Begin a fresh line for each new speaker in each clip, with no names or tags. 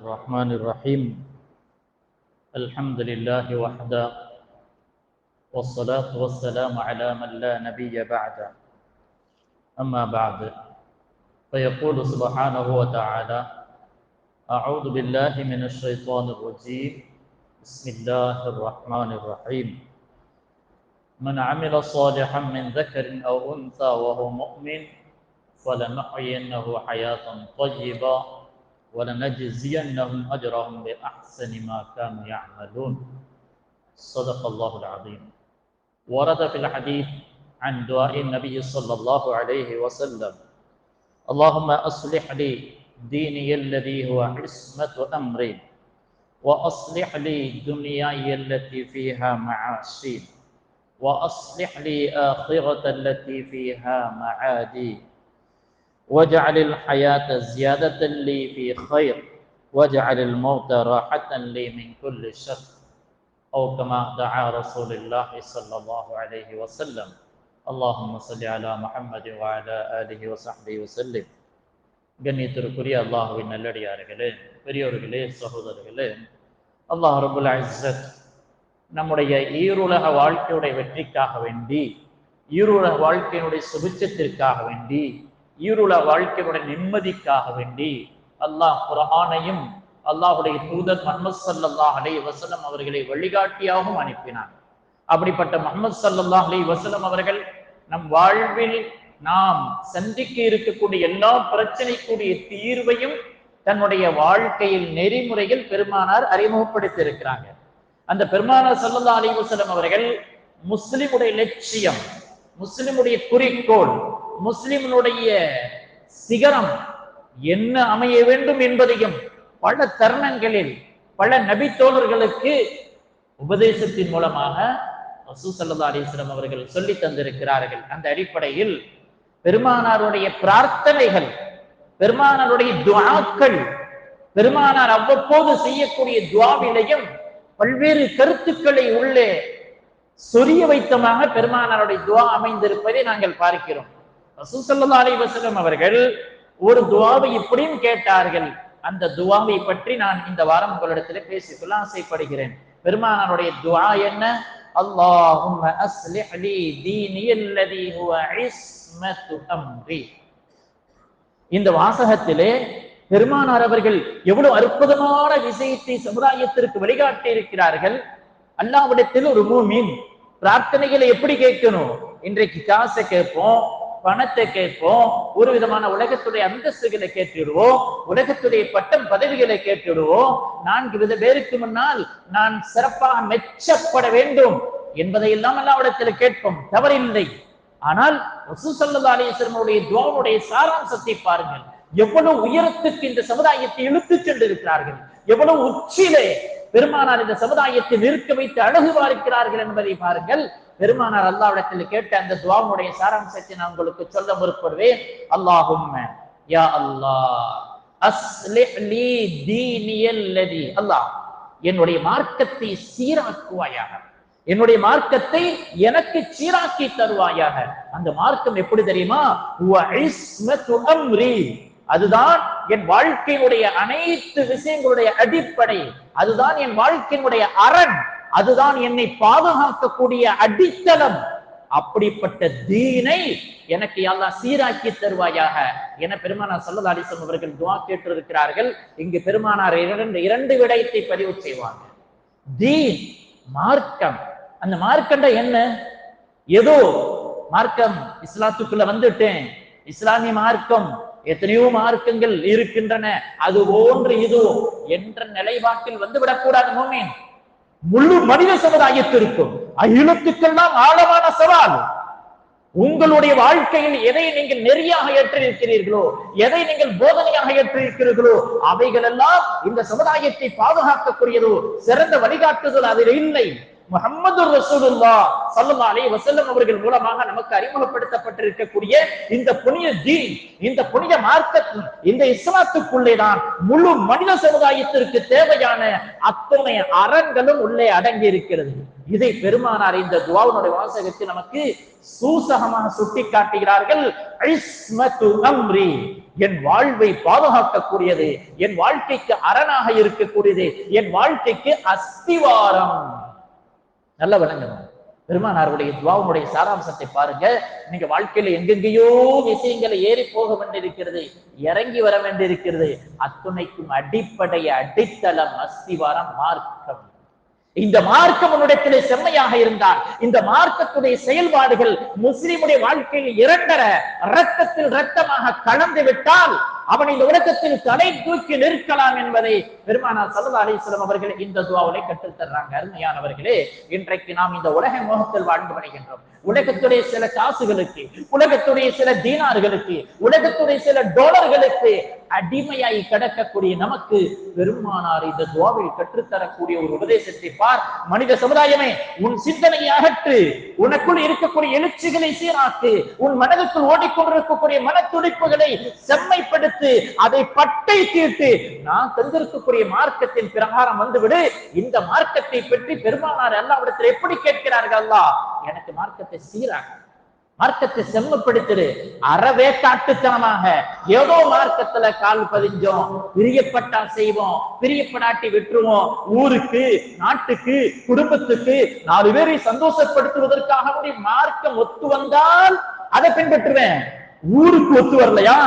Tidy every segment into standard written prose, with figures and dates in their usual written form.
الرحمن الرحيم الحمد لله وحده والصلاة والسلام على من لا نبي بعده أما بعد فيقول سبحانه وتعالى أعوذ بالله من الشيطان الرجيم بسم الله الرحمن الرحيم من عمل صالحا من ذكر أو أنثى وهو مؤمن فلنحيينه حياة طيبة ولنجزينهم أجرهم بأحسن ما كانوا يعملون صدق الله العظيم. ورد في الحديث عن دعاء النبي صلى الله عليه وسلم اللهم أصلح لي ديني الذي هو عصمة أمري وأصلح لي دنياي التي فيها معاشي وأصلح لي آخرة التي فيها معادي واجعل الحياة زيادة لي في خير واجعل الموت راحة لي من كل شر أو كما دعا رسول الله صلى الله عليه وسلم اللهم صل على محمد وعلى آله وصحبه وسلم. கண்ணியத்திற்குரிய அல்லாஹ்வின் நல்லடியார்களே, பெரியோர்களே, சகோதரர்களே, அல்லாஹ் ரப்புல் இஸ்ஸத் நம்முடைய ஈருலக வாழ்க்கையுடைய வெற்றிக்காக வேண்டி, ஈருலக வாழ்க்கையினுடைய சுபிட்சத்திற்காக வேண்டி, ஈருலக வாழ்க்கையுடைய நிம்மதிக்காக வேண்டி அல்லாஹ் குர்ஆனையும் அல்லாஹ்வுடைய தூதர் முஹம்மது ஸல்லல்லாஹு அலைஹி வஸல்லம் அவர்களை வழிகாட்டியாகவும் அனுப்பினார். அப்படிப்பட்ட முஹம்மது ஸல்லல்லாஹு அலைஹி வஸல்லம் அவர்கள் நம் வாழ்வில் நாம் சந்திக்க இருக்கக்கூடிய எல்லா பிரச்சனைக்குரிய தீர்வையும் தன்னுடைய வாழ்க்கையில் நெறிமுறையில் பெருமானார் அறிமுகப்படுத்தி இருக்கிறாங்க. அந்த பெருமானார் ஸல்லல்லாஹு அலைஹி வஸல்லம் அவர்கள் முஸ்லிமுடைய லட்சியம், முஸ்லிமுடைய குறிக்கோள், முஸ்லிமுடைய சிகரம் என்ன அமைய வேண்டும் என்பதையும் பல தருணங்களில் பல நபி தோழர்களுக்கு உபதேசத்தின் மூலமாக ரசூல் ஸல்லல்லாஹு அலைஹி வஸல்லம் அவர்கள் சொல்லி தந்திருக்கிறார்கள். அந்த அடிப்படையில் பெருமானாருடைய பிரார்த்தனைகள், பெருமானாருடைய துஆக்கள், பெருமானார் அவ்வப்போது செய்யக்கூடிய துஆவிலையும் பல்வேறு கருத்துக்களை உள்ளே சொரிய வைத்தமாக பெருமானாருடைய துஆ அமைந்திருப்பதை நாங்கள் பார்க்கிறோம். ரசூல் ஸல்லல்லாஹு அலைஹி வஸல்லம் அவர்கள் ஒரு துஆவை இப்படியும் கேட்டார்கள். அந்த துஆவை பற்றி நான் இந்த வாரம் உங்களிடத்தில் பேசிக்கொள்ள ஆசைப்படுகிறேன். பெருமானாருடைய துஆ என்ன? அல்லாஹும்ம அஸ்லிஹ் லி தீனியல்லதி ஹுவ இஸ்மத்து அம்ரி. இந்த வாசகத்திலே பெருமானார் அவர்கள் எவ்வளவு அற்புதமான விஷயத்தை சமுதாயத்திற்கு வழிகாட்டி இருக்கிறார்கள். அல்லாஹ்விடத்தில் ஒரு மூமின் பிரார்த்தனைகளை எப்படி கேட்கணும்? இன்றைக்கு காசை கேட்போம், பணத்தை கேட்போம், ஒரு விதமான உலகத்துடைய அந்தஸ்துகளை கேட்டுடுவோம், உலகத்துடைய பட்டம் பதவிகளை கேட்டுடுவோம். 4 பேருக்கு முன்னால் நான் சிறப்பாக மெச்சப்பட வேண்டும் என்பதையெல்லாம் அல்லாஹ்விடத்தில் கேட்போம், தவறில்லை. ஆனால் ரசூல் ஸல்லல்லாஹு அலைஹி வஸல்லம் உடைய துஆவுடைய சாராம்சத்தை பாருங்கள். எவ்வளவு உயரத்துக்கு இந்த சமுதாயத்தை இழுத்துச் சென்றிருக்கிறார்கள், எவ்வளவு உச்சியிலே பெருமானார் இந்த சமுதாயத்தை நிற்க வைத்து அழகு பார்க்கிறார்கள் என்பதை பாருங்கள். பெருமானார் அல்லாஹ்விடத்தில் கேட்ட அந்த துஆவுடைய சாராம்சத்தை நான் உங்களுக்கு சொல்ல முற்படுவேன். அல்லாஹும்ம யா அல்லாஹ் அஸ்லிஹ் லி தீனியல்லதி, அல்லாஹ் என்னுடைய மார்க்கத்தை சீராக்குவாயாக, என்னுடைய மார்க்கத்தை எனக்கு சீராக்கி தருவாயாக. அந்த மார்க்கம் எப்படி தெரியுமா? ஹுவ இஸ்மத்து அம்ரி, அதுதான் என் வாழ்க்கையினுடைய அனைத்து விஷயங்களுடைய அடிப்படை, அதுதான் என் வாழ்க்கையினுடைய அரண், அதுதான் என்னை பாதுகாக்கக்கூடிய அடித்தளம். அப்படிப்பட்ட தீனை எனக்கு அல்லாஹ் சீராக்கி தருவாயாக என பெருமானார் ஸல்லல்லாஹு அலைஹி வஸல்லம் அவர்கள் துஆ கேட்டிருக்கிறார்கள். இங்கு பெருமானார் இரண்டு விடயத்தை பதிவு செய்வாங்க. தீன், மார்க்கம். அந்த மார்க்கம்டா என்ன? ஏதோ மார்க்கம் இஸ்லாத்துக்குள்ள வந்துட்டேன், இஸ்லாமிய மார்க்கம், எத்தனையோ மார்க்கங்கள் இருக்கின்றன, அது போன்று இது என்ற நிலைப்பாட்டில் வந்துவிடக்கூடாது. மோமீன் முழு மனித சமுதாயத்திற்கும் அகிலத்துக்கெல்லாம் ஆழமான சவால். உங்களுடைய வாழ்க்கையில் எதை நீங்கள் நெறியாக ஏற்றிருக்கிறீர்களோ, எதை நீங்கள் போதனையாக ஏற்றிருக்கிறீர்களோ, அவைகள் எல்லாம் இந்த சமுதாயத்தை பாதுகாக்கக்கூடியதோ சிறந்த வழிகாட்டுதல் அதில் இல்லை. முஹம்மது ரசூலுல்லாஹ் ஸல்லல்லாஹு அலைஹி வஸல்லம் அவர்கள் மூலமாக நமக்கு அறிமுகப்படுத்தப்பட்டிருக்கக்கூடிய இந்த புனித தீன், இந்த புனித மார்க்கம், இந்த இஸ்லாத்துக்குள்ளேதான் முழு மனித சமுதாயத்திற்கு தேவையான அத்தனை அரண்களும் உள்ளே அடங்கி இருக்கிறது. இதை பெருமானார் இந்த துஆவுடைய வாசகத்தில் நமக்கு சூசகமாக சுட்டி காட்டுகிறார்கள். இஸ்மத்து அம்ரி, என் வாழ்வை பாதுகாக்கக்கூடியது, என் வாழ்க்கைக்கு அரணாக இருக்கக்கூடியது, என் வாழ்க்கைக்கு அஸ்திவாரம். நல்ல விளங்கணும். பெருமானாருடைய துஆவுடைய சாராம்சத்தை பாருங்க. நீங்க வாழ்க்கையில எங்கெங்கேயோ விஷயங்களை ஏறி போக வேண்டியிருக்கிறது, இறங்கி வர வேண்டியிருக்கிறது. அத்துணைக்கும் அடித்தளம் அஸ்திவாரம் மார்க்கம். இந்த மார்க்கம் உன்னிடத்திலே செம்மையாக இருந்தால், இந்த மார்க்கத்துடைய செயல்பாடுகள் முஸ்லிமுடைய வாழ்க்கையில் இரண்டர இரத்தத்தில் இரத்தமாக கலந்து விட்டால் அவன் இந்த உலகத்தில் தலை தூக்கி நிற்கலாம் என்பதை பெருமானார் ஸல்லல்லாஹு அலைஹி வஸல்லம் அவர்கள் இந்த துஆவிலே கற்றுத் தர்றாங்க. அருமையானவர்களே, இன்றைக்கு நாம் இந்த உலக மோகத்தில் வாழ்ந்து வருகின்றோம். உலகத்துடைய சில காசுகளுக்கு, உலகத்துடைய சில தீனார்களுக்கு, உலகத்துடைய சில டாலர்களுக்கு அடிமையாய் கிடக்கக்கூடிய நமக்கு பெருமானார் இந்த துஆவில் கற்றுத்தரக்கூடிய ஒரு உபதேசத்தை பார். மனித சமுதாயமே, உன் சிந்தனையை அகற்று, உனக்குள் இருக்கக்கூடிய எழுச்சிகளை சீராக்கு, உன் மனதுக்குள் ஓடிக்கொண்டிருக்கக்கூடிய மன துடிப்புகளை செம்மைப்படுத்தி அதை பட்டை தீர்த்து நான் தந்திருக்கக்கூடிய மார்க்கத்தின் பிரகாரம் வந்துவிடு. இந்த மார்க்கத்தை பற்றி பெருமானார் அல்லாஹ்விடத்தில் எப்படி கேட்கிறார்கள்? அல்லாஹ் எனக்கு மார்க்கத்தை சீராக்கு, மார்க்கத்தை செம்மப்படுத்திடு. அறவேக்காட்டுத்தனமாக ஏதோ மார்க்கத்துல கால் பதிஞ்சோம், பிரியப்பட்டா செய்வோம், பிரியப்படாட்டி விட்டுருவோம், ஊருக்கு, நாட்டுக்கு, குடும்பத்துக்கு 4 பேரை சந்தோஷப்படுத்துவதற்காக மார்க்கம் ஒத்து வந்தால் அதை பின்பற்றுவேன். ஊருக்கு ஒத்து வரலையா,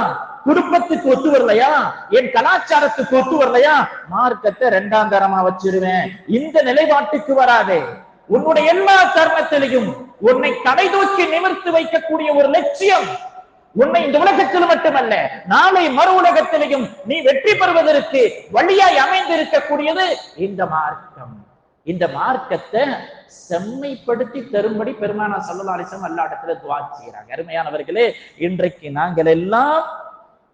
குடும்பத்துக்கு ஒத்து வரலையா, என் கலாச்சாரத்துக்கு ஒத்து வரலையா, மார்க்கத்தை 2ஆம் தரமா வச்சிருவேன். இந்த நிலைப்பாட்டுக்கு வராதே. உன்னுடைய எல்லா கர்மத்திலையும் உன்னை கடை தூக்கி நிமிர்த்து வைக்கக்கூடிய ஒரு லட்சியம், உன்னை இந்த உலகத்தில் மட்டுமல்ல நாளை மறு உலகத்திலையும் நீ வெற்றி பெறுவதற்கு வழியாய் அமைந்திருக்கக்கூடியது இந்த மார்க்கம். இந்த மார்க்கத்தை செம்மைப்படுத்தி தரும்படி பெருமானார் ஸல்லல்லாஹு அலைஹி வஸல்லம் அல்லாஹ் இடத்துல துஆ செய்றாங்க. அருமையானவர்களே, இன்றைக்கு நாங்கள் எல்லாம்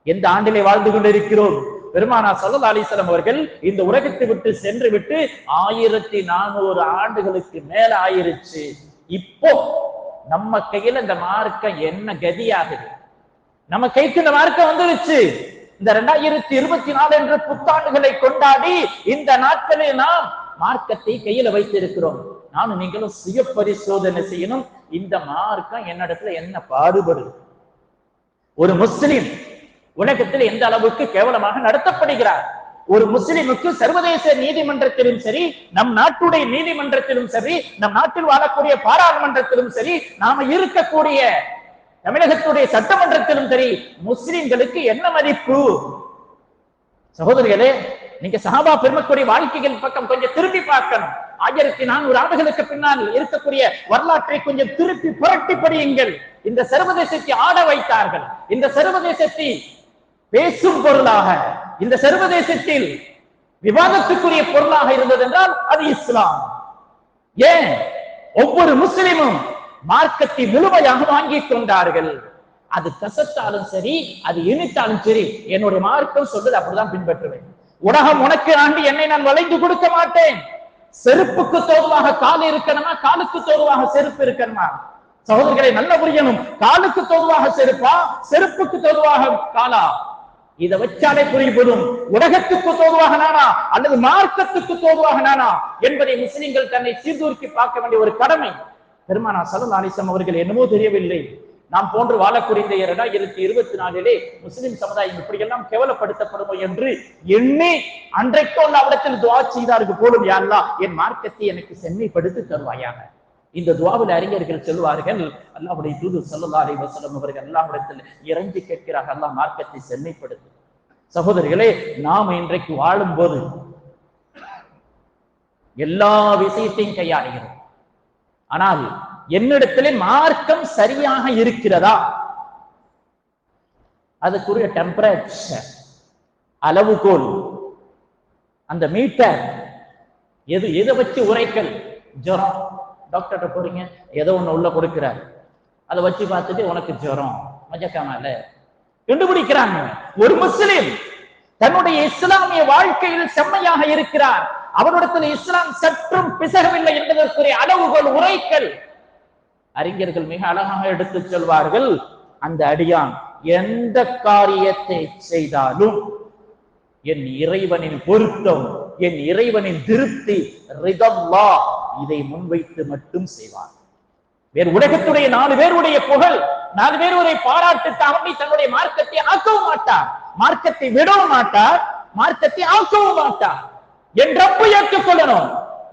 எந்த ஆண்டிலே வாழ்ந்து கொண்டிருக்கிறோம்? பெருமானார் ஸல்லல்லாஹு அலைஹி வஸல்லம் அவர்கள் இந்த உலகத்தை விட்டு சென்று விட்டு 1400 ஆண்டுகளுக்கு மேல ஆயிருச்சு. இப்போ நம்ம கையில இந்த மார்க்கம் என்ன கதியாகுது? நம்ம கைக்கு இந்த மார்க்கம் வந்துருச்சு. இந்த 2024 என்ற புத்தாண்டுகளை கொண்டாடி இந்த நாட்களில் நாம் மார்க்கத்தை கையில வைத்திருக்கிறோம். நானும் நீங்களும் சுய பரிசோதனை செய்யணும். இந்த மார்க்கம் என்னிடத்துல என்ன பாடுபடுது? ஒரு முஸ்லிம் உலகத்தில் எந்த அளவுக்கு கேவலமாக நடத்தப்படுகிறார்? ஒரு முஸ்லிமுக்கு சர்வதேச நீதிமன்றத்திலும் சரி, நம் நாட்டுடைய நீதிமன்றத்திலும் சரி, நம் நாட்டில் வாழக்கூடிய பாராளுமன்றத்திலும் சரி, நாம இருக்கக்கூடிய தமிழகத்துடைய சட்டமன்றத்திலும் சரி, முஸ்லிம்களுக்கு என்ன மதிப்பு? சகோதரிகளே, நீங்க சஹாபா பெருமக்களுடைய வாழ்க்கைகள் பக்கம் கொஞ்சம் திரும்பி பார்க்கணும். 1400 ஆண்டுகளுக்கு பின்னால் இருக்கக்கூடிய வரலாற்றை கொஞ்சம் திருப்பி புரட்டி படியுங்கள். இந்த சர்வதேசத்தை ஆட வைத்தார்கள். இந்த சர்வதேசத்தை பேசும் பொருளாக, இந்த சர்வதேசத்தில் விவாதத்துக்குரிய பொருளாக இருந்தது என்றால் அது இஸ்லாம். ஏன்? ஒவ்வொரு முஸ்லிமும் மார்க்கத்தை முழுமையாக வாங்கிக் கொண்டார்கள். அது கசத்தாலும் சரி, அது இனித்தாலும் சரி, என்னுடைய மார்க்கம் சொல்றது அப்படிதான் பின்பற்றுவேன். உலகம் உனக்கு ஆண்டி என்னை நான் வளைந்து கொடுக்க மாட்டேன். செருப்புக்கு தோதுவாக கால் இருக்கணுமா, காலுக்கு தோதுவாக செருப்பு இருக்கணுமா? சகோதரர்களை நல்ல புரியணும். காலுக்கு தோதுவாக செருப்பா, செருப்புக்கு தோதுவாக காலா? இதை வச்சாலே புரியும். உலகத்துக்கு தோதுவாக நானா அல்லது மார்க்கத்துக்கு தோதுவாக நானா என்பதை முஸ்லிம்கள் தன்னை சீர்தூக்கி பார்க்க வேண்டிய ஒரு கடமை. பெருமானார் ஸல்லல்லாஹு அலைஹி வஸல்லம் அவர்கள் என்னமோ தெரியவில்லை, நாம் போன்று வாழக்கூடிய 2024 முஸ்லிம் சமுதாயம் இப்படியெல்லாம் கேவலப்படுத்தப்படுமோ என்று எண்ணி அன்றைக்கு அல்லாஹ்விடத்தில் துஆ செய்தார்கள் போலும். யா அல்லாஹ், என் மார்க்கத்தை எனக்கு செம்மைப்படுத்தி தருவாயாக. இந்த துஆவில் அறிஞர்கள் சொல்வார்கள், அல்லாஹ்வுடைய தூதர் ஸல்லல்லாஹு அலைஹி வஸல்லம் அவர்கள் அல்லாஹ்விடத்தில் இறங்கி கேட்கிறார்கள், அல்லாஹ் மார்க்கத்தை செம்மைப்படுத்து. சகோதரர்களே, நாம் இன்றைக்கு வாழும் போது எல்லா விஷயத்தையும் கையாளுகிறோம். ஆனால் என்னிடத்திலே மார்க்கம் சரியாக இருக்கிறதா? அதுக்குரிய டெம்பரேச்சர், அளவுகோல், அந்த மீட்டர் எதை வச்சு உரைக்கல்? ஜுரம், டாக்டர்கிட்ட போறீங்க, ஏதோ ஒண்ணு உள்ள கொடுக்கிறார், அதை வச்சு பார்த்துட்டு உனக்கு ஜுரம் மஜக்காமல கண்டுபிடிக்கிறாங்க. ஒரு முஸ்லிம் தன்னுடைய இஸ்லாமிய வாழ்க்கையில் செம்மையாக இருக்கிறார், அவரிடத்தில் இஸ்லாம் சற்றும் பிசகவில்லை என்பதற்குரிய அளவுகோல் உரைக்கல். அறிஞர்கள் மிக அழகாக எடுத்து சொல்வார்கள், அந்த அடியான் எந்த காரியத்தை செய்தாலும் என் இறைவனின் பொருத்தம், என் இறைவனின் திருப்தி, ரிதல்லாஹ், இதை முன்வைத்து மட்டும் செய்வார். வேறு உலகத்துடைய 4 பேருடைய புகழ்
4 பேர் ஒரு பாராட்டுக்காக தன்னுடைய மார்க்கத்தை ஆக்கவும் மாட்டார், மார்க்கத்தை விடவும் மாட்டார், மார்க்கத்தை ஆக்கவும் மாட்டார். என் ரப்பு ஏற்றுக்கொள்ளணும்,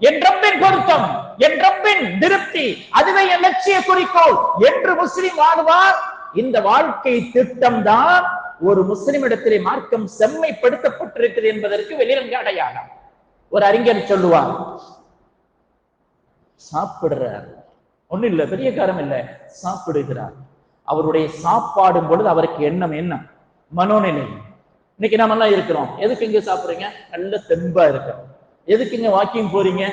என் ரப்பின் பொருத்தம், என் ரப்பின் திருப்தி, அதுவே என் லட்சிய குறிக்கோள் என்று முஸ்லிம் வாழ்வார். இந்த வாழ்க்கை திட்டம் தான் ஒரு முஸ்லிமிடத்திலே மார்க்கம் செம்மைப்படுத்தப்பட்டிருக்கிறது என்பதற்கு வெளிரங்க அடையாளம். ஒரு அறிஞர் சொல்லுவார், சாப்பிடுறார், ஒண்ணு இல்ல, பெரிய காரம் இல்ல, சாப்பிடுகிறார். அவருடைய சாப்பாடும் பொழுது அவருக்கு எண்ணம் என்ன? மனோநிலை. இன்னைக்கு நாம எல்லாம் இருக்கிறோம், எதுக்கு இங்க சாப்பிடுறீங்க? நல்ல தெம்பா இருக்க. எதுக்கு இங்க வாக்கிங் போறீங்க?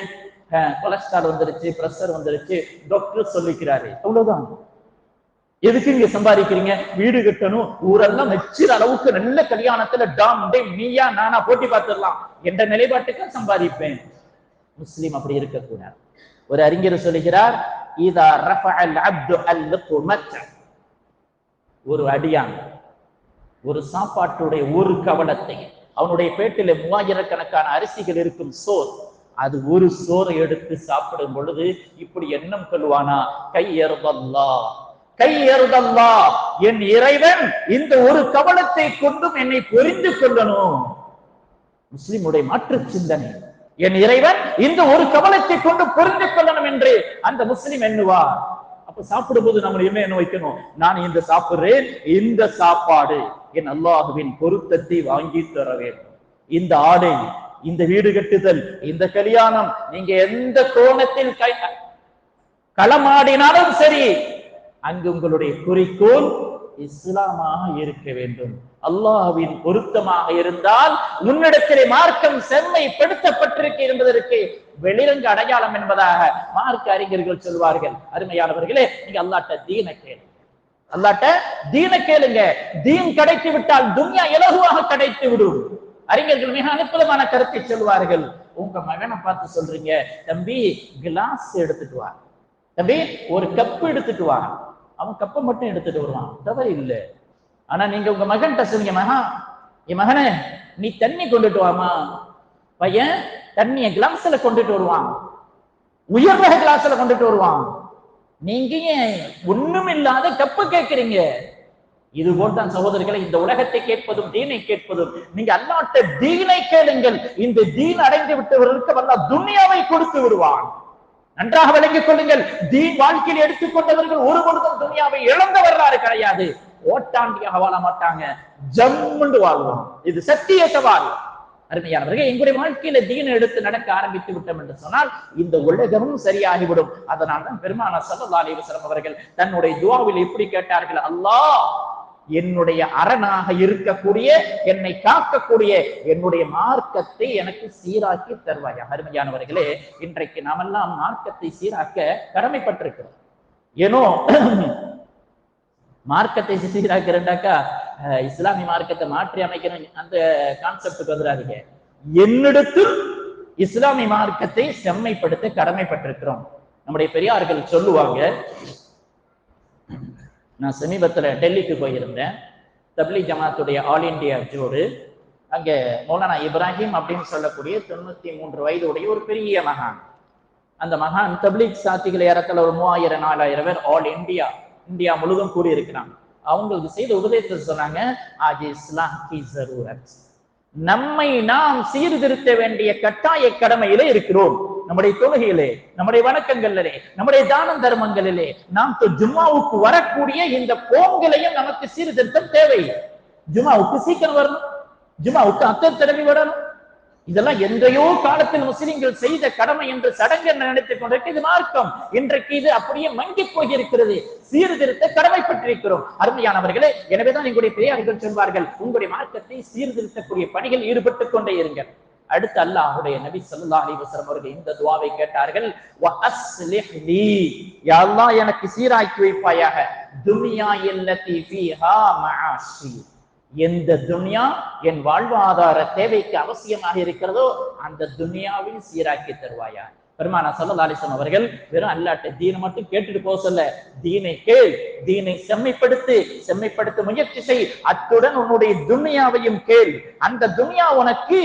கொலஸ்ட்ரால் வந்துருச்சு, பிரஷர் வந்துருச்சு, டாக்டர் சொல்லிக்கிறாரு, அவ்வளவுதான். எதுக்கு இங்க சம்பாதிக்கிறீங்க? வீடு கட்டணும், ஊரெல்லாம் மெச்சுற அளவுக்கு நல்ல கல்யாணத்துல டாம் டே நீயா நானா போட்டி பார்த்துடலாம் என்ற நிலைப்பாட்டுக்கு சம்பாதிப்பேன். முஸ்லிம் அப்படி இருக்கக்கூடாது. ஒரு அறிஞர் சொல்லுகிறார், இதா ரஃபஅல் அப்து அல்-லுக்மத், ஒரு அடியான் ஒரு சாப்பாட்டுடைய ஒரு கவலத்தை, அவனுடைய பேட்டில 3000 கணக்கான அரிசிகள் இருக்கும் சோர், அது ஒரு சோரை எடுத்து சாப்பிடும் பொழுது இப்படி எண்ணம் கொள்வானா, கையறுதல்லாஹ் கையறுதல்லாஹ், என் இறைவன் இந்த ஒரு கவலத்தை கொண்டும் என்னை புரிந்து கொள்ளணும். முஸ்லிமுடைய மாற்று சிந்தனை, என் இறைவன் இந்த ஒரு கவலத்தை கொண்டு புரிந்து கொள்ளணும் என்று அந்த முஸ்லிம் எண்ணுவார். அப்ப சாப்பிடும் போது நம்ம என்ன வைக்கணும்? நான் இந்த சாப்பிடுறேன், இந்த சாப்பாடு என் அல்லாஹுவின் பொருத்தத்தை வாங்கி தர வேண்டும். இந்த ஆடை, இந்த வீடு கட்டுதல், இந்த கல்யாணம், நீங்க எந்த கோணத்தில் களமாடினாலும் சரி, அங்கு உங்களுடைய குறிக்கோள் இஸ்லாமாக இருக்க வேண்டும், அல்லாஹ்வின் பொருத்தமாக இருந்தால் உன்னிடத்திலே மார்க்கம் செம்மைப்படுத்தப்பட்டிருக்கு என்பதற்கு வெளிரங்க அடையாளம் என்பதாக மார்க்க அறிஞர்கள் சொல்வார்கள். அருமையானவர்களே, நீங்க அல்லாஹ்ட்ட தீன கேளுங்க, அல்லாஹ்ட்ட தீன கேளுங்க. தீன் கிடைத்து விட்டால் துன்யா இலகுவாக கிடைத்து விடும். அறிஞர்கள் மிக அனுகூலமான கருத்தை சொல்வார்கள். உங்க மகனை பார்த்து சொல்றீங்க, தம்பி கிளாஸ் எடுத்துட்டு வா, தம்பி ஒரு கப் எடுத்துட்டு வா. அவன் கப்பை மட்டும் எடுத்துட்டு வருவான், தவறு இல்லை. ஆனா நீங்க உங்க மகன்கிட்ட சொல்லுங்க, மகா என் மகனே நீ தண்ணி கொண்டுட்டு வாமா. பையன் தண்ணிய கிளாஸ்ல கொண்டுட்டு வருவான், உயர் வகை கிளாஸ்ல கொண்டுட்டு வருவான். நீங்க ஏன் ஒண்ணும் இல்லாத கப்பு கேட்கிறீங்க? இது போல்தான் சகோதரர்களை, இந்த உலகத்தை கேட்பதும் தீனை கேட்பதும். நீங்க அல்லாஹ்ட்ட தீனை கேளுங்கள். இந்த தீன் அடைந்து விட்டவர்களுக்கு அல்லாஹ் துன்யாவை கொடுத்து விடுவான். நன்றாக விளங்கிக் கொள்ளுங்கள். தீன் வாழ்க்கையில் எடுத்துக்கொண்டவர்கள் ஒரு பொழுதும் துன்யாவை இழந்த வரலாறு கிடையாது. ஓட்டாண்டியாக வாழ மாட்டாங்க, ஜம்முண்டு வாழ்வோம். இது சத்திய சவால். அருமையானவர்கள், எங்களுடைய வாழ்க்கையில தீனை எடுத்து நடக்க ஆரம்பித்து விட்டோம் என்று சொன்னால் இந்த உலகமும் சரியாகிவிடும். அதனால்தான் பெருமானார் ஸல்லல்லாஹு அலைஹி வஸல்லம் அவர்கள் தன்னுடைய துஆவில் எப்படி கேட்டார்கள், அல்லாஹ் என்னுடைய அரணாக இருக்கக்கூடிய, என்னை காக்கக்கூடிய என்னுடைய மார்க்கத்தை எனக்கு சீராக்கி தருவாயா. அருமையானவர்களே, இன்றைக்கு நாமெல்லாம் மார்க்கத்தை சீராக்க கடமைப்பட்டிருக்கிறோம். ஏனோ மார்க்கத்தை சீராக்கிறேன்டாக்கா இஸ்லாமிய மார்க்கத்தை மாற்றி அமைக்கணும் அந்த கான்செப்டுக்கு வந்துடாதீங்க. என்னிடத்தில் இஸ்லாமிய மார்க்கத்தை செம்மைப்படுத்த கடமைப்பட்டிருக்கிறோம். நம்முடைய பெரியார்கள் சொல்லுவாங்க, நான் சமீபத்துல டெல்லிக்கு போயிருந்தேன், தப்லீக் ஜமாத்துடைய ஆல் இண்டியா ஜோடு. அங்க மௌலானா இப்ராஹிம் அப்படின்னு சொல்லக்கூடிய 93 வயது உடைய ஒரு பெரிய மகான். அந்த மகான் தப்லீக் சாத்திகளை ஏறத்துல ஒரு 3000-4000 பேர் ஆல் இந்தியா முழுவதும் கூடி இருக்கிறாங்க. அவங்களுக்கு செய்த உபதேசத்தை சொன்னாங்க, ஆஜ் இஸ்லாம் கி ஜரூரத், நம்மை நாம் சீர்திருத்த வேண்டிய கட்டாய கடமையிலே இருக்கிறோம். நம்முடைய தொழுகையிலே, நம்முடைய வணக்கங்களிலே, நம்முடைய தான தர்மங்களிலே, நாம் ஜும்மாவுக்கு வரக்கூடிய இந்த போங்களையும் நமக்கு சீர்திருத்தம் தேவை. ஜும்மாவுக்கு சீக்கிரம் வரணும், ஜும்மாவுக்கு அத்தனை தடவை வரணும். இதெல்லாம் எந்தையோ காலத்தில் முஸ்லிம்கள் செய்த கடமை என்று சடங்கு என்று நினைத்துக் கொண்டிருக்க இது மார்க்கம். இன்றைக்கு இது அப்படியே மங்கி போயிருக்கிறது. சீர்திருத்த கடமைப்பட்டிருக்கிறோம். அருமையானவர்களே, எனவேதான் எங்களுடைய பெரியார்கள் சொல்வார்கள், உங்களுடைய மார்க்கத்தை சீர்திருத்தக்கூடிய பணிகள் ஈடுபட்டுக் கொண்டே இருங்கள். அடுத்து அல்லாஹ்வுடைய நபி ஸல்லல்லாஹு அலைஹி வஸல்லம் அவர்கள் இந்த துஆவை கேட்டார்கள், வ அஸ்லிஹ் லீ, யா அல்லாஹ் எனக்கு சீராக்கி வைப்பாயாக, துன்யா அல்லதி ஃபீஹா மஆஷி, எந்த துன்யா என் வாழ்வாதார தேவைக்கு அவசியமாக இருக்கிறதோ அந்த துன்யாவை சீராக்கி தருவாயா. பெருமானார் ஸல்லல்லாஹு அலைஹி வஸல்லம் அவர்கள் வெறும் அல்லாஹ்ட்ட தீனை மட்டும் கேட்டுட்டு போக சொல்ல, தீனை கேள், தீனை செம்மைப்படுத்த முயற்சி செய், அத்துடன் உன்னுடைய துன்யாவையும் கேள். அந்த துன்யா உனக்கு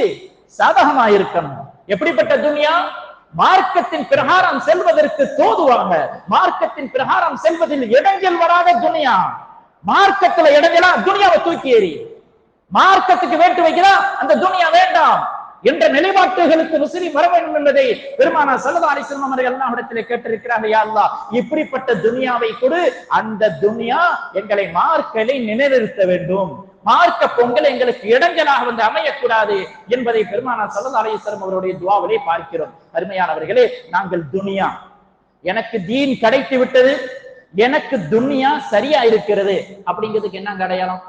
சாதகமாக இருக்கணும். எப்படிப்பட்ட துன்யா? மார்க்கத்தின் பிரகாரம் செல்வதற்கு தோதுவாங்க. மார்க்கத்தின் பிரகாரம் செல்வதில் இடைஞ்சல் வராத துனியா. மார்க்கத்துல இடைஞ்சலா துனியாவை தூக்கி எறி. மார்க்கத்துக்கு வேட்டு வைக்கிறா அந்த துனியா வேண்டாம் என்ற நிலைப்பாட்டுகளுக்கு முஸ்லிம் வர வேண்டும் என்பதை பெருமானார் ஸல்லல்லாஹு அலைஹி வஸல்லம் அவர்கள் அல்லாஹ்விடத்திலே கேட்டிருக்கிறார்கள். யா அல்லாஹ், இப்படிப்பட்ட துனியாவை கொடு, அந்த துனியா எங்களை மார்க்கலை நிலைநிறுத்த வேண்டும், மார்க்க பொங்கல் எங்களுக்கு இடைஞ்சலாக வந்து அமையக்கூடாது என்பதை பெருமானார் ஸல்லல்லாஹு அலைஹி வஸல்லம் அவருடைய துஆவிலே பார்க்கிறோம். அருமையானவர்களே, நாங்கள் துனியா, எனக்கு தீன் கிடைத்து விட்டது, எனக்கு துனியா சரியா இருக்கிறது அப்படிங்கிறதுக்கு என்ன அடையாளம்?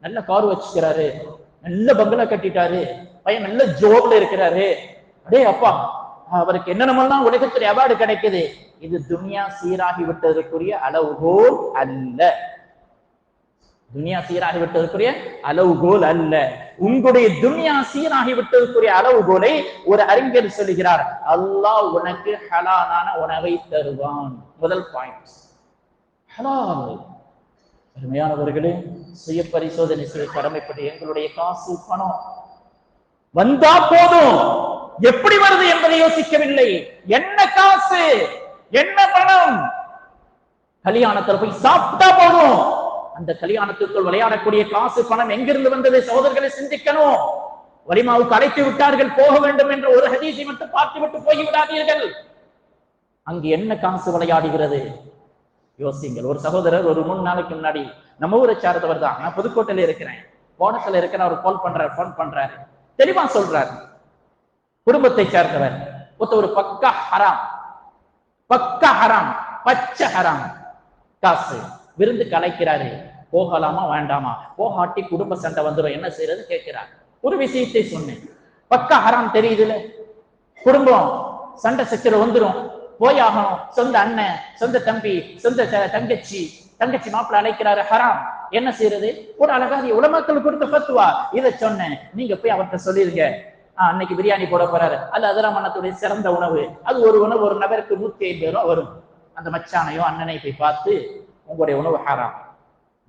நல்ல கார் வச்சுக்கிறாரு, நல்ல பங்களா கட்டிட்டாரு, பையன் நல்ல ஜோப்ல இருக்கிறாரு, அடே அப்பா அவருக்கு என்னென்னமெல்லாம் உலகத்தில் அவார்டு கிடைக்குது. இது துனியா சீராகி விட்டதற்குரிய அளவுகோல் அல்ல. துனியா சீராகி விட்டதற்குரிய அளவுகோல் அல்ல. உங்களுடைய துனியா சீராகி விட்டதற்குரிய அளவுகோலை ஒரு அறிஞர் சொல்லுகிறார், அல்லாஹ் உனக்கு ஹலாலான உணவை தருவான். முதல் பாயிண்ட் ஹலால். அருமையானவர்களே, சுய பரிசோதனை செய்ய கடமைப்பட்டு எங்களுடைய காசு பணம் வந்தா போதும், எப்படி வருது என்பதை யோசிக்கவில்லை. என்ன காசு, என்ன பணம், கல்யாணத்துல போய் சாப்பிட்டா போதும். அந்த கல்யாணத்துக்குள் விளையாடக்கூடிய காசு பணம் எங்கிருந்து வந்தது சகோதரர்களை சிந்திக்கணும். வலிமாவுக்கு அழைத்து விட்டார்கள், போக வேண்டும் என்ற ஒரு ஹதீஸை மட்டும் பார்த்து விட்டு போய்விடாதீர்கள். அங்கு என்ன காசு விளையாடுகிறது யோசிங்கள். ஒரு சகோதரர் ஒரு 3 நாளைக்கு முன்னாடி நம்ம ஊரை சார்ந்தவர் தான், நான் புதுக்கோட்டையில இருக்கிறேன், போனத்துல இருக்கிற அவர் போன் பண்றாரு, தெளிவா சொல்றாரு, குடும்பத்தை சேர்ந்தவர், ஒரு பக்கா ஹராம், பச்சை ஹராம் காசு, விருந்து கலைக்கிறாரு, போகலாமா வேண்டாமா, போகாட்டி குடும்ப சண்டை வந்துடும், என்ன செய்யறது கேட்கிறார். ஒரு விஷயத்தை சொன்னேன், பக்கா ஹராம் தெரியுதுல, குடும்பம் சண்டை சச்சரவு வந்துடும், போயாகணும், சொந்த அண்ணன், சொந்த தம்பி, சொந்த தங்கச்சி மாப்பிள்ள அழைக்கிறாரு, ஹராம், என்ன செய்யறது? ஒரு அழகாக உலமாக்கள் கொடுத்த ஃபத்வா, இதை சொன்னேன், நீங்க போய் அவர்கிட்ட சொல்லிருங்க, அன்னைக்கு பிரியாணி போட போறாரு, அல்ல அதிரமணத்துடைய சிறந்த உணவு, அது ஒரு உணவு ஒரு நபருக்கு 150 ரூபாய் வரும், அந்த மச்சானையோ அண்ணனை போய் பார்த்து உங்களுடைய உணவு ஹராம்,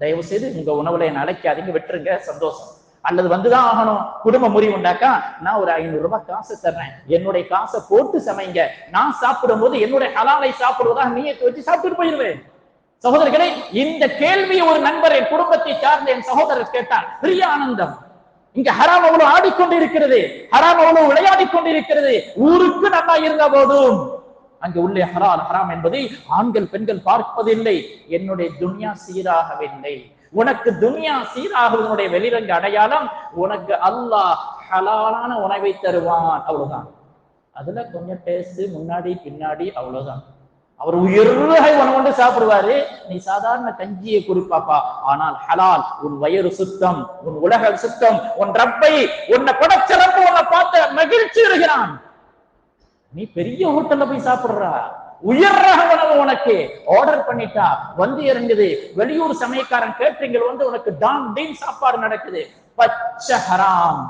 தயவு செய்து உங்க உணவுல என்ன அழைக்காதீங்க, விட்டுருங்க, சந்தோஷம், அல்லது வந்துதான் ஆகணும், குடும்ப முறிவு உண்டாக்கா நான் ஒரு 500 ரூபாய் காசு தர்றேன், என்னுடைய காசை போட்டு சமைங்க, நான் சாப்பிடும் போது என்னுடைய ஹலாலை சாப்பிடுவதாக நீயத்தை வச்சு சாப்பிட்டு போயிருவேன். சகோதரர்களே, இந்த கேள்வியை ஒரு நண்பர் என் குடும்பத்தை சார்ந்த என் சகோதரர் கேட்டார், பெரிய ஆனந்தம். இங்க ஹராம் அவ்வளவு ஆடிக்கொண்டிருக்கிறது, ஹராம் அவ்வளவு விளையாடி கொண்டிருக்கிறது, ஊருக்கு நல்லா இருந்த போதும் அங்கு உள்ளே ஹராம் என்பதை ஆண்கள் பெண்கள் பார்ப்பதில்லை. என்னுடைய துன்யா சீராகவில்லை. உனக்கு துன்யா சீராகுவதனுடைய வெளிரங்க அடையாளம், உனக்கு அல்லாஹ் ஹலாலான உணவை தருவான், அவ்வளவுதான். அதுல கொஞ்சம் டேஸ்ட் முன்னாடி பின்னாடி, அவ்வளவுதான். அவர் உயர்ந்த உணவு சாப்பிடுவாரு, நீ சாதாரண கஞ்சியை குறிப்பாப்பா, ஆனால் ஹலால், உன் வயிறு சுத்தம், உன் உலக சுத்தம், உன் ரப்பை, உன்னை படைச்ச ரப்ப உன்னை பார்த்து மகிழ்ச்சி வருகிறான். நீ பெரிய ஹோட்டல்ல போய் சாப்பிடுறா, உயர் ரக உணவு உனக்கு ஆர்டர் பண்ணிட்டா வந்து இறங்குது, வெளியூர் சமயக்காரன் கேட்டரிங் வந்து உனக்கு டீன் சாப்பாடு நடக்குது, பச்சை ஹராம்,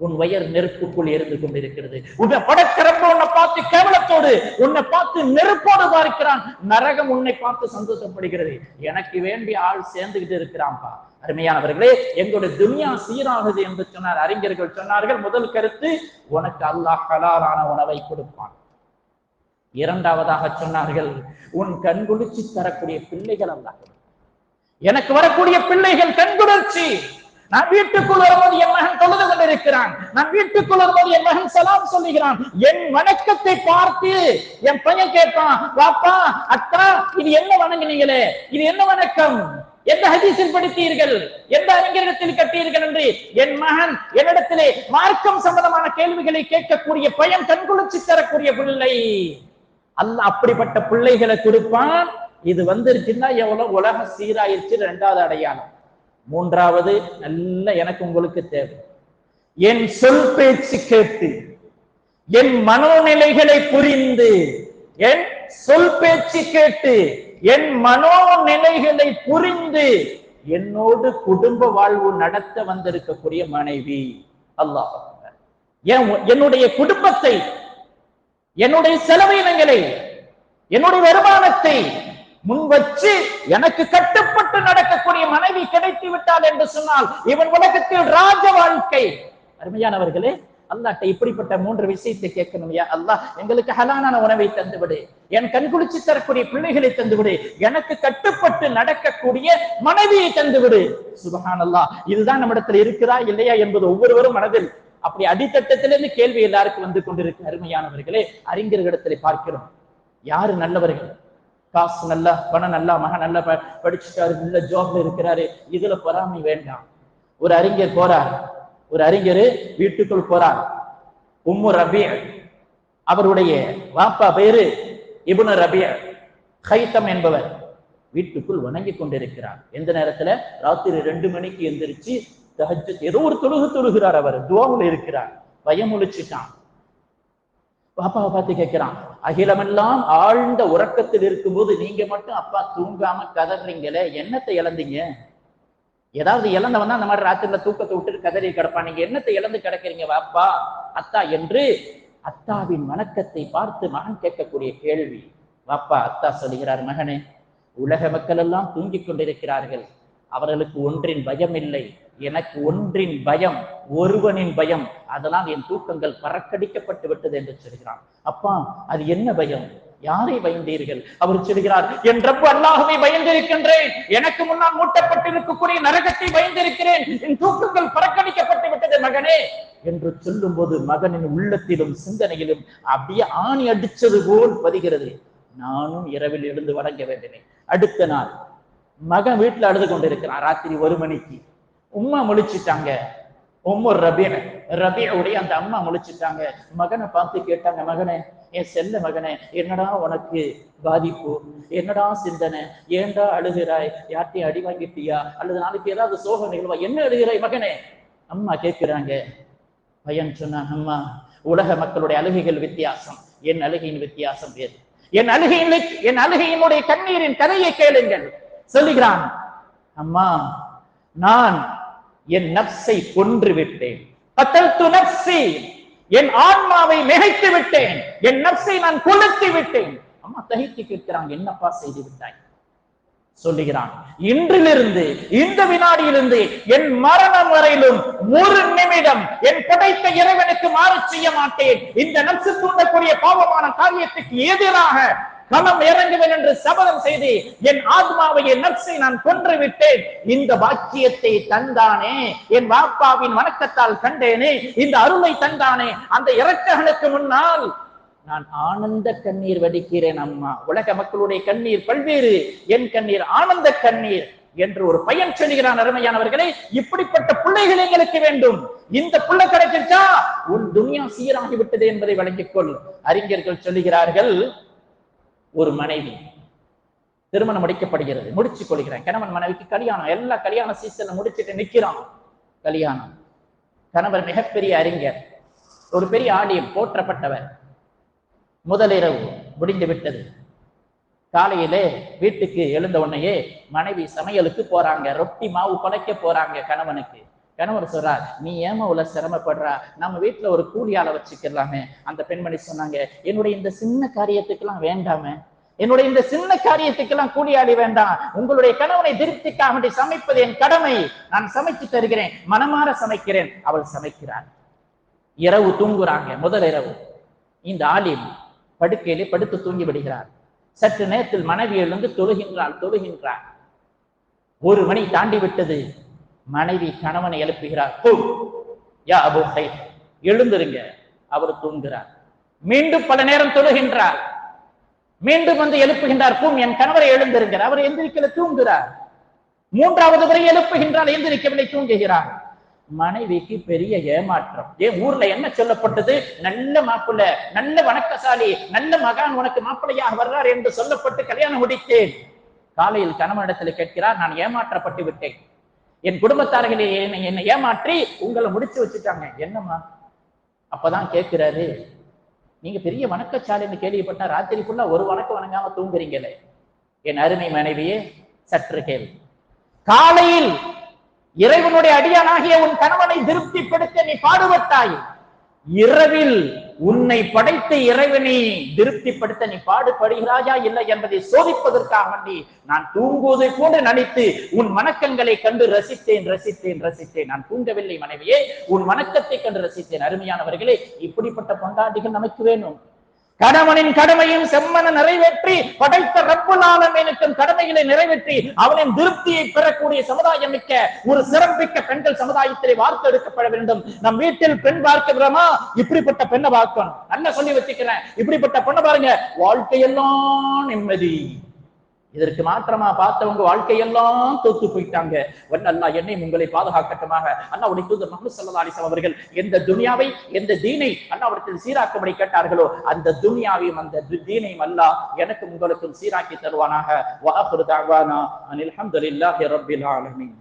உன் வயர் நெருப்புக்குள் இருந்து கொண்டிருக்கிறது. உன்னை படைக்கிறப்ப உன்னை பார்த்து கேவலத்தோடு, உன்னை பார்த்து நெருப்போடு பார்க்கிறான், நரகம் உன்னை பார்த்து சந்தோஷப்படுகிறது. எனக்கு வேண்டிய ஆள் சேர்ந்துகிட்டு இருக்கிறான்பா. அருமையானவர்களே, எங்களுடைய துன்யா சீராகுது என்று சொன்னார். அறிஞர்கள் சொன்னார்கள், முதல் கருத்து, உனக்கு அல்லாஹ் ஹலாலான உணவை கொடுப்பான். இரண்டாவதாக சொன்னார்கள், உன் கண்குளிர்ச்சி தரக்கூடிய பிள்ளைகள் அல்லாஹ். எனக்கு வரக்கூடிய பிள்ளைகள் கண்குளிர்ச்சி. நான் வீட்டுக்குள் வரும்போது என் மகன் தொழுது கொண்டிருக்கிறான், நான் வீட்டுக்குள் வரும்போது என் மகன் சலாம் சொல்லுகிறான், என் வணக்கத்தை பார்த்து என் பையன் கேட்பான், பாப்பா அத்தா இது என்ன வணங்குனீங்களே, இது என்ன வணக்கம், எந்த ஹதீஸில் படித்தீர்கள், எந்த அறிஞரிடத்தில் கட்டீர்கள் என்று என் மகன் என்னிடத்திலே மார்க்கம் சம்பந்தமான கேள்விகளை கேட்கக்கூடிய பையன், கண்குளிர்ச்சி தரக்கூடிய பிள்ளை. அல்லாஹ் அப்படிப்பட்ட பிள்ளைகளை கொடுப்பான். இது வந்துருச்சுன்னா எவ்வளவு உலக சீராயிருச்சு. இரண்டாவது அடையாளம். மூன்றாவது, நல்ல எனக்கு உங்களுக்கு தேவை, என் சொல் பேச்சு கேட்டு, என் மனோநிலைகளை புரிந்து, என் சொல் பேச்சு கேட்டு, என் மனோநிலைகளை புரிந்து என்னோடு குடும்ப வாழ்வு நடத்த வந்திருக்கக்கூடிய மனைவி. அல்லாஹ் என்னுடைய குடும்பத்தை, என்னுடைய செலவினங்களை, என்னுடைய வருமானத்தை முன் வச்சு எனக்கு கட்டுப்பட்டு நடக்கக்கூடிய மனைவி கிடைத்து விட்டால் என்று சொன்னால் இவன் உலகத்தில் ராஜ வாழ்க்கை. அருமையானவர்களே, அல்லாஹ்ட்ட இப்படிப்பட்ட 3 விஷயத்தை கேட்கணும். யா அல்லாஹ், எங்களுக்கு ஹலாலான உணவை தந்துவிடு, என் கண்குளிச்சு தரக்கூடிய பிள்ளைகளை தந்துவிடு, எனக்கு கட்டுப்பட்டு நடக்கக்கூடிய மனைவியை தந்துவிடு. சுப்ஹானல்லாஹ், இதுதான் நம்மிடத்தில் இருக்கிறா இல்லையா என்பது ஒவ்வொருவரும் மனதில் அப்படி அடித்தட்டத்திலிருந்து கேள்வி எல்லாருக்கும் வந்து கொண்டிருக்கு. அருமையானவர்களே, அறிஞர்களிடத்திலே பார்க்கிறோம் யாரு நல்லவர்கள், காசு நல்லா, பணம் நல்லா, மகன் நல்லா படிச்சுட்டாரு, நல்ல ஜாப்ல இருக்கிறாரு, இதுல பொறாமை வேண்டாம். ஒரு அறிஞர் போறார், ஒரு அறிஞர் வீட்டுக்குள் போறார். உம்மு ரபி, அவருடைய வாப்பா பேரு இப்னு ரபி, ஹைத்தம் என்பவர் வீட்டுக்குள் வணங்கி கொண்டிருக்கிறார். எந்த நேரத்துல? ராத்திரி 2 மணிக்கு எந்திரிச்சு தஹஜ்ஜத் ஏதோ ஒரு தொழுகிறார். அவர் துஆவுல இருக்கிறார். பயம் ஒழிச்சுட்டான். பாப்பாவை பார்த்து கேட்கிறான், அகிலமெல்லாம் ஆழ்ந்த உறக்கத்தில் இருக்கும்போது நீங்க மட்டும் அப்பா தூங்காம கதறீங்களே, என்னத்தை இழந்தீங்க? ஏதாவது இழந்தவன் தான் அந்த மாதிரி ராத்திரில தூக்கத்தை விட்டுட்டு கதறி கிடப்பான். நீங்க என்னத்தை இழந்து கிடக்கிறீங்க வாப்பா அத்தா என்று அத்தாவின் வணக்கத்தை பார்த்து மகன் கேட்கக்கூடிய கேள்வி. வாப்பா அத்தா சொல்லுகிறார், மகனே, உலக மக்கள் எல்லாம் தூங்கிக் கொண்டிருக்கிறார்கள், அவர்களுக்கு ஒன்றின் பயம் இல்லை, எனக்கு ஒன்றின் பயம், ஒருவனின் பயம், அதனால் என் தூக்கங்கள் பறக்கடிக்கப்பட்டு விட்டது என்று சொல்கிறான். அப்பா, அது என்ன பயம்? யாரை பயந்தீர்கள்? அவர் சொல்கிறார், என் ரப்பு அல்லாஹ்வை பயந்திருக்கின்றேன், எனக்கு முன்னால் மூட்டப்பட்டிருக்கக்கூடிய நரகத்தை பயந்திருக்கிறேன், என் தூக்கங்கள் பறக்கடிக்கப்பட்டு விட்டது மகனே என்று சொல்லும் போது மகனின் உள்ளத்திலும் சிந்தனையிலும் அப்படியே ஆணி அடிச்சது போல் பதிகிறது. நானும் இரவில் எழுந்து வணங்க வேண்டினேன். அடுத்த நாள் மகன் வீட்டுல அழுது கொண்டிருக்கிறான். ராத்திரி 1 மணிக்கு உம்மா முழிச்சிட்டாங்க. உம்மு ரபியுடைய அந்த அம்மா முழிச்சிட்டாங்க. மகனை பார்த்து கேட்டாங்க, மகனே, என் செல்ல மகனே, என்னடா உனக்கு பாதிப்பு, என்னடா சிந்தனை, ஏண்டா அழுகிறாய்? யார்ட்டையும் அடி வாங்கிட்டியா அல்லது நாளைக்கு ஏதாவது சோகம் நிகழ்வா, என்ன அழுகிறாய் மகனே? அம்மா கேட்கிறாங்க. பையன் சொன்னான், அம்மா, உலக மக்களுடைய அழுகைகள் வித்தியாசம், என் அழுகையின் வித்தியாசம் வேறு. என் அழுகையினுடைய கண்ணீரின் கதையை கேளுங்கள். சொல்லுகிறான், அம்மா, நான் என் நப்சை கொன்று விட்டேன், என் ஆன்மாவை மிகைத்து விட்டேன், என் நப்சை நான் கொளுத்தி விட்டேன். அம்மா தகித்து கேட்கிறான், என்னப்பா செய்து விட்டாய்? சொல்லுகிறான், இன்றிலிருந்து, இந்த வினாடியிலிருந்து என் மரணம் வரையிலும் 1 நிமிடம் என் படைத்த இறைவனுக்கு மாறு செய்ய மாட்டேன். இந்த நப்சு தூண்டக்கூடிய பாவமான காரியத்துக்கு எதிராக களம் இறங்குவேன் என்று சபதம் செய்து என் ஆத்மாவை, என் நப்சை நான் கொன்று விட்டேன். இந்த பாக்கியத்தை தந்தானே, என் வாப்பாவின் வணக்கத்தால் கண்டேனே, இந்த அருளை தந்தானே, அந்த இரக்கங்களுக்கு முன்னால் நான் ஆனந்த கண்ணீர் வடிக்கிறேன். அம்மா, உலக மக்களுடைய கண்ணீர் பல்வேறு, என் கண்ணீர் ஆனந்த கண்ணீர் என்று ஒரு பையன் சொல்லுகிறான். அருமையானவர்களே, இப்படிப்பட்ட பிள்ளைகள் எங்களுக்கு வேண்டும். இந்த பிள்ளை கிடைச்சிருச்சா உன் துனியா சீராகி விட்டது என்பதை விளங்கிக் கொள். அறிஞர்கள் சொல்லுகிறார்கள், ஒரு மனைவி திருமணம் முடிக்கப்படுகிறது, முடிச்சு கொள்கிறேன். கணவன் மனைவிக்கு கல்யாணம், எல்லா கல்யாண சீசன்ல முடிச்சுட்டு நிக்கிறான். கல்யாணம். கணவர் மிகப்பெரிய அறிஞர், ஒரு பெரிய ஆலயம், போற்றப்பட்டவர். முதலிரவு முடிந்து விட்டது. காலையிலே வீட்டுக்கு எழுந்த உடனேயே மனைவி சமையலுக்கு போறாங்க. ரொட்டி மாவு குலைக்க போறாங்க கணவனுக்கு. கணவர் சொல்றார், நீ ஏமா உள்ள சிரமப்படுறா, நம்ம வீட்டுல ஒரு கூலியால வச்சுக்கலாமே. அந்த பெண்மணி சொன்னாங்க, என்னுடைய இந்த சின்ன காரியத்துக்கெல்லாம் வேண்டாமே, என்னுடைய இந்த சின்ன காரியத்துக்கெல்லாம் கூலியாளி வேண்டாம், உங்களுடைய கணவனை திருப்திக்காக வேண்டி சமைப்பது என் கடமை, நான் சமைச்சு தருகிறேன், மனமாற சமைக்கிறேன். அவள் சமைக்கிறார். இரவு தூங்குறாங்க. முதல் இரவு இந்த ஆலிம் படுக்கையிலே படுத்து தூங்கி விடுகிறார். சற்று நேரத்தில் மனைவி எழுந்து தொழுகின்றாள். 1 மணி தாண்டி விட்டது. மனைவி கணவனை எழுப்புகிறார். யா அபூ ஹைத், எழுந்திருங்க. அவர் தூங்குகிறார். மீண்டும் பல நேரம் தொழுகின்றார். மீண்டும் வந்து எழுப்புகின்றார். என் கணவரை எழுந்திருக்கிறார். அவர் எந்திரிக்கல, தூங்குகிறார். 3வது முறை எழுப்புகின்றார், எந்திரிக்கவில்லை, தூங்குகிறார். மனைவிக்கு பெரிய ஏமாற்றம். ஏன் ஊர்ல என்ன சொல்லப்பட்டது? நல்ல மாப்பிள்ளை, நல்ல வணக்கசாலி, நல்ல மகான் உனக்கு மாப்பிள்ளையாக வர்றார் என்று சொல்லப்பட்டு கல்யாணம் முடித்தேன். காலையில் கணவனிடத்தில் கேட்கிறார், நான் ஏமாற்றப்பட்டு விட்டேன், என் குடும்பத்தார்களே என்னை ஏமாற்றி உங்களை முடிச்சு வச்சுட்டாங்க. என்னம்மா? அப்பதான் கேட்கிறாரு, நீங்க பெரிய வணக்கச்சாலின்னு கேள்விப்பட்டா ராத்திரி ஃபுல்லா ஒரு வணக்கம் வணங்காம தூங்குறீங்களே. என் அருமை மனைவியே, சற்று கேள். காலையில் இறைவனுடைய அடியானாகிய உன் கணவனை திருப்திப்படுத்த நீ பாடுபட்டாய். இரவில் உன்னை படைத்த இறைவனை திருப்திப்படுத்த நீ பாடுபடுகிறாயா இல்லை என்பதை சோதிப்பதற்காக வேண்டி நான் தூங்குவதை போன்று நடித்து உன் வணக்கங்களை கண்டு ரசித்தேன். நான் தூங்கவில்லை மனைவியே, உன் வணக்கத்தை கண்டு ரசித்தேன். அருமையானவர்களே, இப்படிப்பட்ட பொண்டாட்டிகள் நமக்கு வேணும். கணவனின் கடமையும் செம்மன நிறைவேற்றி படைத்த ரப்புல் ஆலமீனுக்கும் கடமைகளை நிறைவேற்றி அவனின் திருப்தியை பெறக்கூடிய சமுதாயம் மிக்க ஒரு சிறப்பிக்க பெண்கள் சமுதாயத்திலே வார்த்தெடுக்கப்பட வேண்டும். நம் வீட்டில் பெண் பார்க்கிறோமா, இப்படிப்பட்ட பெண்ணை பார்க்கணும். நல்லா சொல்லி வச்சுக்கிறேன், இப்படிப்பட்ட பெண்ணை பாருங்க, வாழ்க்கையெல்லாம் நிம்மதி. இதற்கு மாற்றமா பார்த்தவங்க வாழ்க்கையெல்லாம் தோத்து போயிட்டாங்க. அல்லாஹ் என்னை உங்களை பாதுகாக்கட்டுமாக. அல்லாஹ்வுடைய தூதர் முஹம்மது ஸல்லல்லாஹு அலைஹி வஸல்லம் அவர்கள் எந்த துனியாவை எந்த தீனை அல்லாஹ்விடத்தில் சீராக்கும்படி கேட்டார்களோ அந்த துனியாவையும் அந்த தீனையும் அல்லாஹ் எனக்கு உங்களுக்கும் சீராக்கி தருவானாக. வ ஆகிரு தஅவானா அனில் ஹம்துலில்லாஹி ரப்பில் ஆலமீன்.